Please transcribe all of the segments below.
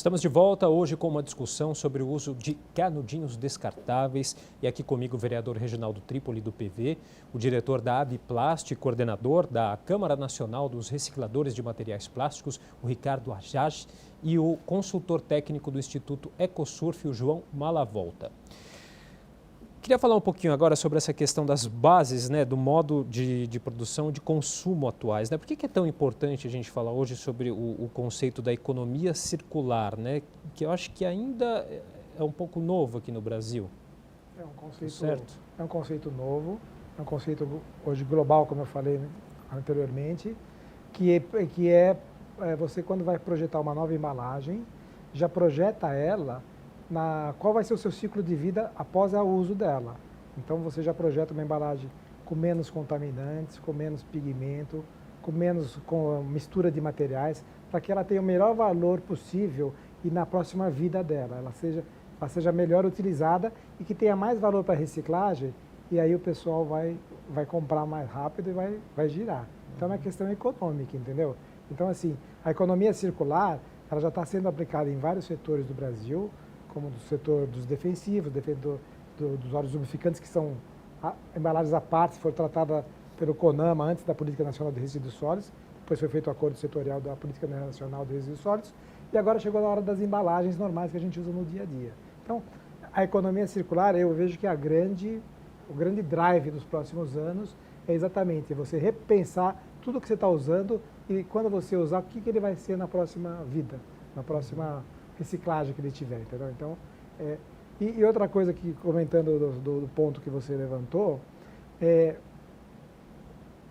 Estamos de volta hoje com uma discussão sobre o uso de canudinhos descartáveis. E aqui comigo o vereador Reginaldo Trípoli, do PV, o diretor da Abiplast, coordenador da Câmara Nacional dos Recicladores de Materiais Plásticos, o Ricardo Ajaj, e o consultor técnico do Instituto Ecosurf, o João Malavolta. Queria falar um pouquinho agora sobre essa questão das bases, do modo de produção e de consumo atuais. Por que é tão importante a gente falar hoje sobre o conceito da economia circular, que eu acho que ainda é um pouco novo aqui no Brasil? É um conceito, certo? É um conceito novo, é um conceito hoje global, como eu falei anteriormente, que é você, quando vai projetar uma nova embalagem, já projeta ela qual vai ser o seu ciclo de vida após o uso dela. Então você já projeta uma embalagem com menos contaminantes, com menos pigmento, com mistura de materiais, para que ela tenha o melhor valor possível e na próxima vida dela, ela seja melhor utilizada e que tenha mais valor para reciclagem, e aí o pessoal vai comprar mais rápido e vai girar. Então é uma questão econômica, entendeu? Então assim, a economia circular, ela já está sendo aplicada em vários setores do Brasil, como do setor dos defensivos, dos óleos lubrificantes, que são embalagens à parte, foram tratadas pelo CONAMA antes da Política Nacional de Resíduos Sólidos, depois foi feito o acordo setorial da Política Nacional de Resíduos Sólidos, e agora chegou a hora das embalagens normais que a gente usa no dia a dia. Então, a economia circular, eu vejo que o grande drive dos próximos anos é exatamente você repensar tudo que você está usando e quando você usar, o que ele vai ser na próxima vida, na próxima reciclagem que ele tiver, entendeu? Então, e outra coisa que, comentando do ponto que você levantou,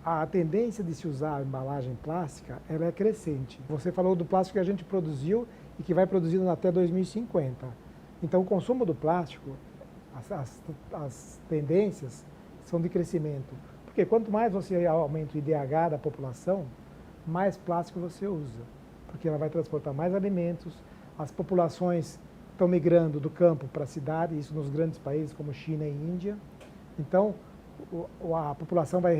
a tendência de se usar a embalagem plástica, ela é crescente. Você falou do plástico que a gente produziu e que vai produzindo até 2050. Então, o consumo do plástico, as tendências são de crescimento. Porque quanto mais você aumenta o IDH da população, mais plástico você usa. Porque ela vai transportar mais alimentos. As populações estão migrando do campo para a cidade, isso nos grandes países como China e Índia. Então, a população vai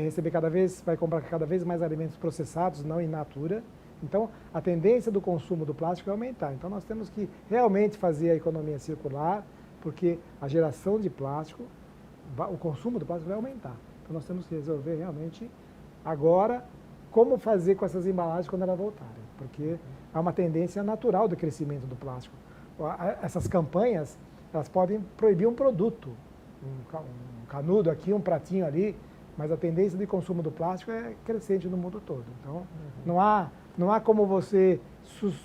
comprar cada vez mais alimentos processados, não in natura. Então, a tendência do consumo do plástico é aumentar. Então, nós temos que realmente fazer a economia circular, porque a geração de plástico, o consumo do plástico vai aumentar. Então, nós temos que resolver realmente agora como fazer com essas embalagens quando elas voltarem, porque há uma tendência natural do crescimento do plástico. Essas campanhas, elas podem proibir um produto, um canudo aqui, um pratinho ali, mas a tendência de consumo do plástico é crescente no mundo todo. Então, não há como você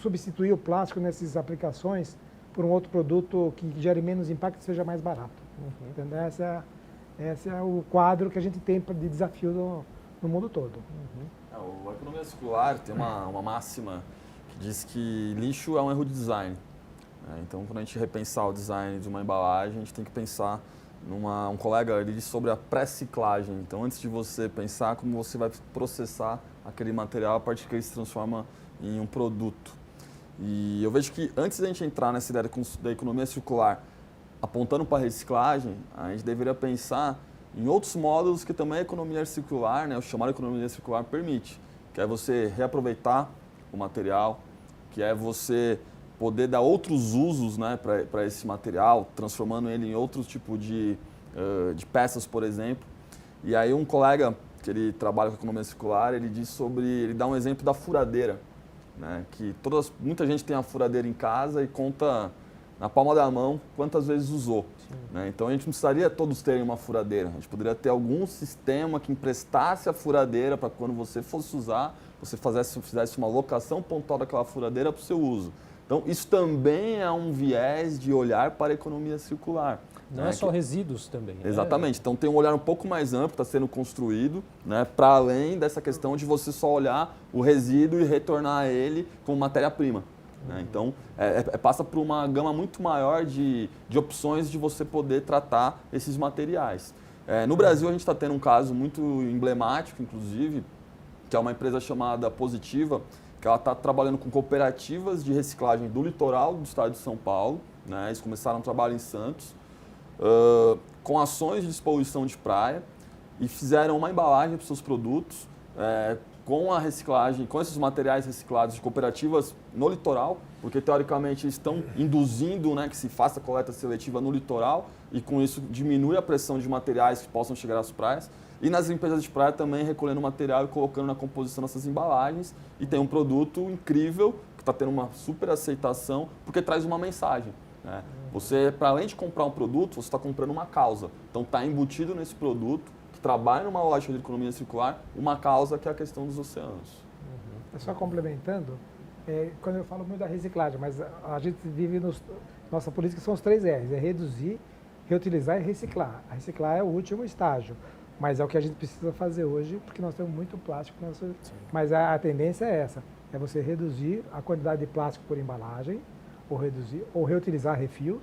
substituir o plástico nessas aplicações por um outro produto que gere menos impacto e seja mais barato. Entendeu? Esse é o quadro que a gente tem de desafio no mundo todo. A economia circular tem uma máxima que diz que lixo é um erro de design. Então, quando a gente repensar o design de uma embalagem, a gente tem que pensar um colega ele disse sobre a pré-ciclagem. Então, antes de você pensar como você vai processar aquele material a partir que ele se transforma em um produto. E eu vejo que antes da gente entrar nessa ideia da economia circular, apontando para a reciclagem, a gente deveria pensar em outros módulos que também a economia circular, o chamado economia circular permite, que é você reaproveitar o material, que é você poder dar outros usos para esse material, transformando ele em outro tipo de peças, por exemplo. E aí um colega que ele trabalha com economia circular, ele dá um exemplo da furadeira, que muita gente tem a furadeira em casa e conta na palma da mão quantas vezes usou. Então a gente não precisaria todos terem uma furadeira, a gente poderia ter algum sistema que emprestasse a furadeira para quando você fosse usar, você fizesse uma locação pontual daquela furadeira para o seu uso. Então isso também é um viés de olhar para a economia circular. Não é só resíduos também. Exatamente, então tem um olhar um pouco mais amplo, está sendo construído, para além dessa questão de você só olhar o resíduo e retornar ele como matéria-prima. Então, passa por uma gama muito maior de opções de você poder tratar esses materiais. No Brasil, a gente está tendo um caso muito emblemático, inclusive, que é uma empresa chamada Positiva, que ela está trabalhando com cooperativas de reciclagem do litoral do estado de São Paulo. Eles começaram um trabalho em Santos, com ações de despoluição de praia, e fizeram uma embalagem para os seus produtos, com a reciclagem, com esses materiais reciclados de cooperativas no litoral, porque teoricamente estão induzindo, né, que se faça coleta seletiva no litoral e com isso diminui a pressão de materiais que possam chegar às praias. E nas limpezas de praia também recolhendo material e colocando na composição dessas embalagens e tem um produto incrível que está tendo uma super aceitação porque traz uma mensagem. Né? Você, para além de comprar um produto, você está comprando uma causa. Então está embutido nesse produto que trabalha numa lógica de economia circular, uma causa que é a questão dos oceanos. Só complementando, quando eu falo muito da reciclagem, mas a gente vive nossa política são os 3 R's, é reduzir, reutilizar e reciclar. A reciclar é o último estágio, mas é o que a gente precisa fazer hoje, porque nós temos muito plástico. Mas a tendência é essa, é você reduzir a quantidade de plástico por embalagem, ou reutilizar refios,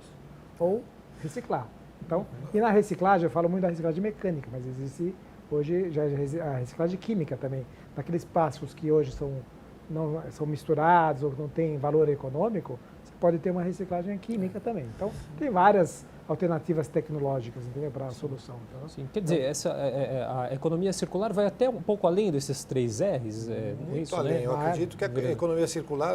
ou reciclar. Então, e na reciclagem, eu falo muito da reciclagem mecânica, mas existe hoje já a reciclagem química também, daqueles plásticos que hoje são misturados ou não têm valor econômico, você pode ter uma reciclagem química também. Então, tem várias alternativas tecnológicas, entendeu, para a solução. Então, sim, quer dizer, a economia circular vai até um pouco além desses 3 R's? Muito isso, além. né? Eu acredito que a economia circular,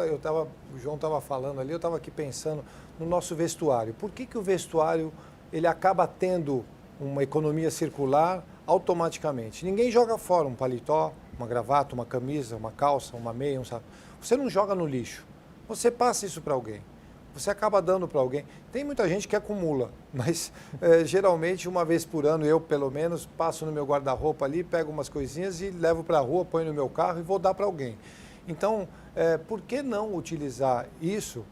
o João estava falando ali, eu estava aqui pensando no nosso vestuário. Por que o vestuário ele acaba tendo uma economia circular automaticamente? Ninguém joga fora um paletó, uma gravata, uma camisa, uma calça, uma meia, um saco. Você não joga no lixo. Você passa isso para alguém. Você acaba dando para alguém. Tem muita gente que acumula, mas geralmente uma vez por ano, eu pelo menos, passo no meu guarda-roupa ali, pego umas coisinhas e levo para a rua, ponho no meu carro e vou dar para alguém. Então, por que não utilizar isso,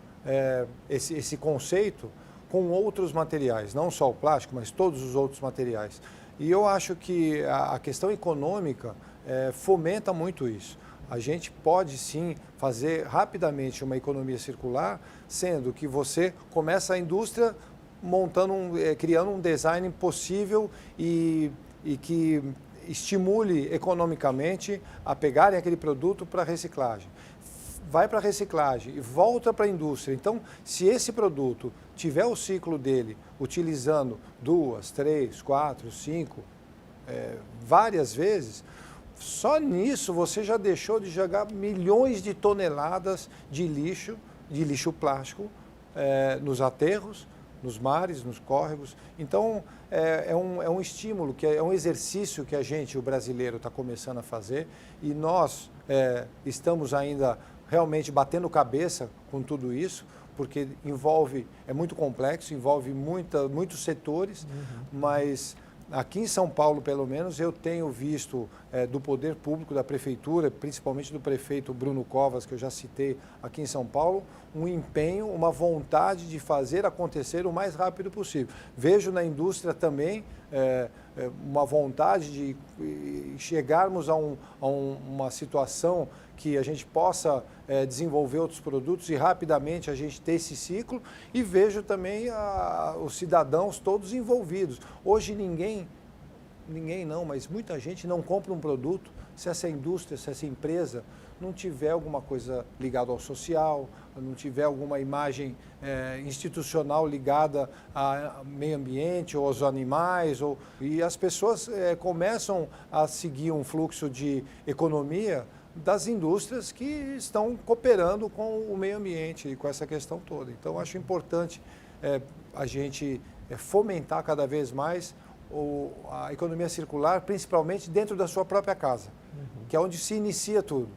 esse conceito, com outros materiais? Não só o plástico, mas todos os outros materiais. E eu acho que a questão econômica fomenta muito isso. A gente pode sim fazer rapidamente uma economia circular, sendo que você começa a indústria criando um design possível e que estimule economicamente a pegarem aquele produto para reciclagem. Vai para a reciclagem e volta para a indústria. Então, se esse produto tiver o ciclo dele utilizando 2, 3, 4, 5, várias vezes, só nisso você já deixou de jogar milhões de toneladas de lixo plástico nos aterros, nos mares, nos córregos. Então, é um estímulo, é um exercício que o brasileiro, está começando a fazer e nós estamos ainda realmente batendo cabeça com tudo isso, porque é muito complexo, envolve muitos setores, mas aqui em São Paulo, pelo menos, eu tenho visto do poder público, da prefeitura, principalmente do prefeito Bruno Covas, que eu já citei aqui em São Paulo, um empenho, uma vontade de fazer acontecer o mais rápido possível. Vejo na indústria também uma vontade de chegarmos a uma situação que a gente possa desenvolver outros produtos e rapidamente a gente ter esse ciclo, e vejo também os cidadãos todos envolvidos. Hoje ninguém não, mas muita gente não compra um produto se essa indústria, se essa empresa não tiver alguma coisa ligada ao social, não tiver alguma imagem institucional ligada ao meio ambiente ou aos animais, e as pessoas começam a seguir um fluxo de economia das indústrias que estão cooperando com o meio ambiente e com essa questão toda. Então, acho importante a gente fomentar cada vez mais a economia circular, principalmente dentro da sua própria casa, que é onde se inicia tudo.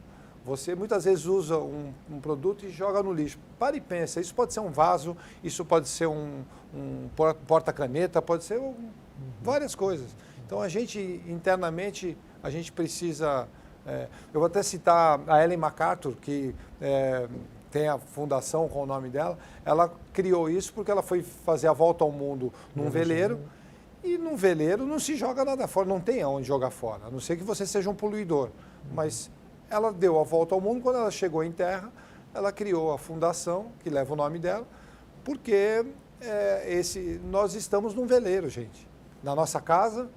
Você muitas vezes usa um produto e joga no lixo. Para e pensa, isso pode ser um vaso, isso pode ser um porta-caneta, pode ser várias coisas. Então, a gente, internamente, a gente precisa... eu vou até citar a Ellen MacArthur, que tem a fundação com o nome dela. Ela criou isso porque ela foi fazer a volta ao mundo num veleiro. E num veleiro não se joga nada fora, não tem aonde jogar fora, a não ser que você seja um poluidor. Mas ela deu a volta ao mundo, quando ela chegou em terra, ela criou a fundação, que leva o nome dela, porque nós estamos num veleiro, gente. Na nossa casa,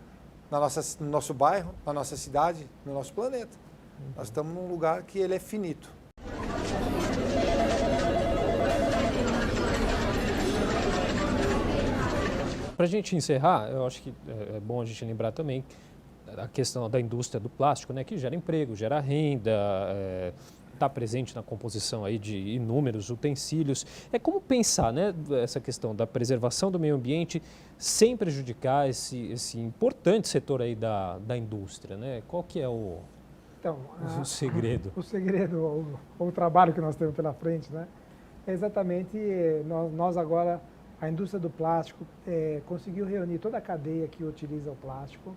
no nosso bairro, na nossa cidade, no nosso planeta. Nós estamos num lugar que ele é finito. Para a gente encerrar, eu acho que é bom a gente lembrar também, a questão da indústria do plástico, né, que gera emprego, gera renda, está presente na composição aí de inúmeros utensílios. É como pensar, né, essa questão da preservação do meio ambiente sem prejudicar esse importante setor aí da indústria, né? Qual que é o segredo? O segredo, o trabalho que nós temos pela frente, né, é exatamente nós agora, a indústria do plástico conseguiu reunir toda a cadeia que utiliza o plástico,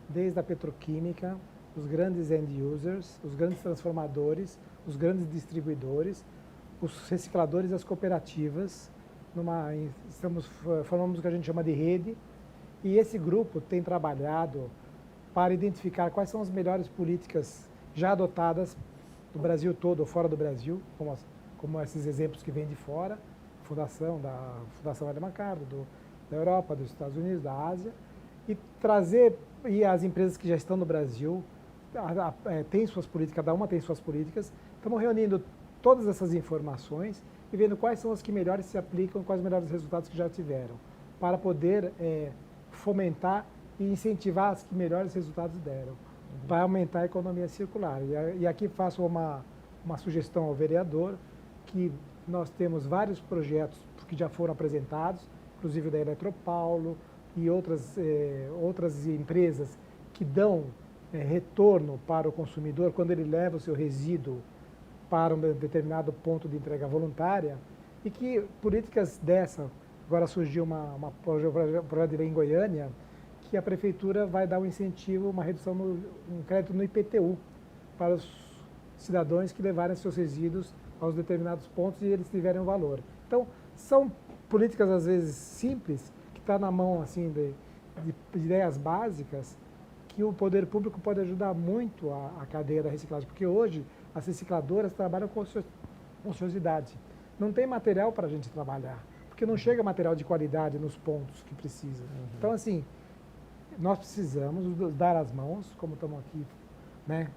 desde a petroquímica, os grandes end users, os grandes transformadores, os grandes distribuidores, os recicladores e as cooperativas. Formamos o que a gente chama de rede, e esse grupo tem trabalhado para identificar quais são as melhores políticas já adotadas no Brasil todo ou fora do Brasil, como esses exemplos que vêm de fora, Fundação Ellen MacArthur, da Europa, dos Estados Unidos, da Ásia, e as empresas que já estão no Brasil têm suas políticas, cada uma tem suas políticas. Estamos reunindo todas essas informações e vendo quais são as que melhores se aplicam, quais os melhores resultados que já tiveram, para poder fomentar e incentivar as que melhores resultados deram, para aumentar a economia circular. E aqui faço uma sugestão ao vereador, que nós temos vários projetos que já foram apresentados, inclusive da Eletropaulo e outras empresas que dão retorno para o consumidor quando ele leva o seu resíduo para um determinado ponto de entrega voluntária, e que políticas dessa, agora surgiu um projeto de lei em Goiânia, que a prefeitura vai dar um incentivo, uma redução, um crédito no IPTU para os cidadãos que levarem seus resíduos aos determinados pontos e eles tiverem um valor. Então, são políticas às vezes simples, que está na mão assim de ideias básicas, que o poder público pode ajudar muito a cadeia da reciclagem, porque hoje as recicladoras trabalham com ociosidade. Não tem material para a gente trabalhar, porque não chega material de qualidade nos pontos que precisa. Então, assim, nós precisamos dar as mãos, como estamos aqui, né,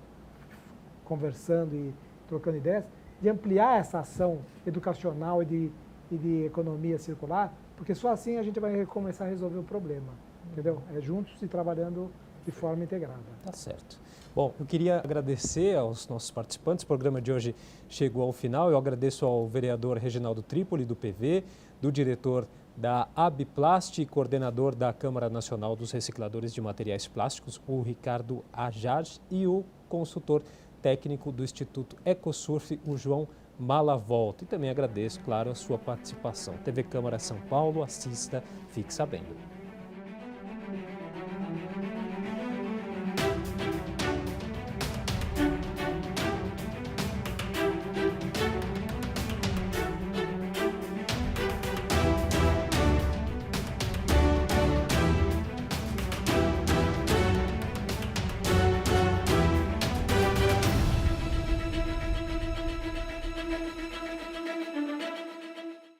conversando e trocando ideias, de ampliar essa ação educacional e de economia circular, porque só assim a gente vai começar a resolver o problema, entendeu? É juntos e trabalhando de forma integrada. Tá certo. Bom, eu queria agradecer aos nossos participantes. O programa de hoje chegou ao final. Eu agradeço ao vereador Reginaldo Tripoli, do PV, do diretor da Abiplast e coordenador da Câmara Nacional dos Recicladores de Materiais Plásticos, o Ricardo Ajar, e o consultor técnico do Instituto Ecosurf, o João Malavolta. E também agradeço, claro, a sua participação. TV Câmara São Paulo, assista, fique sabendo.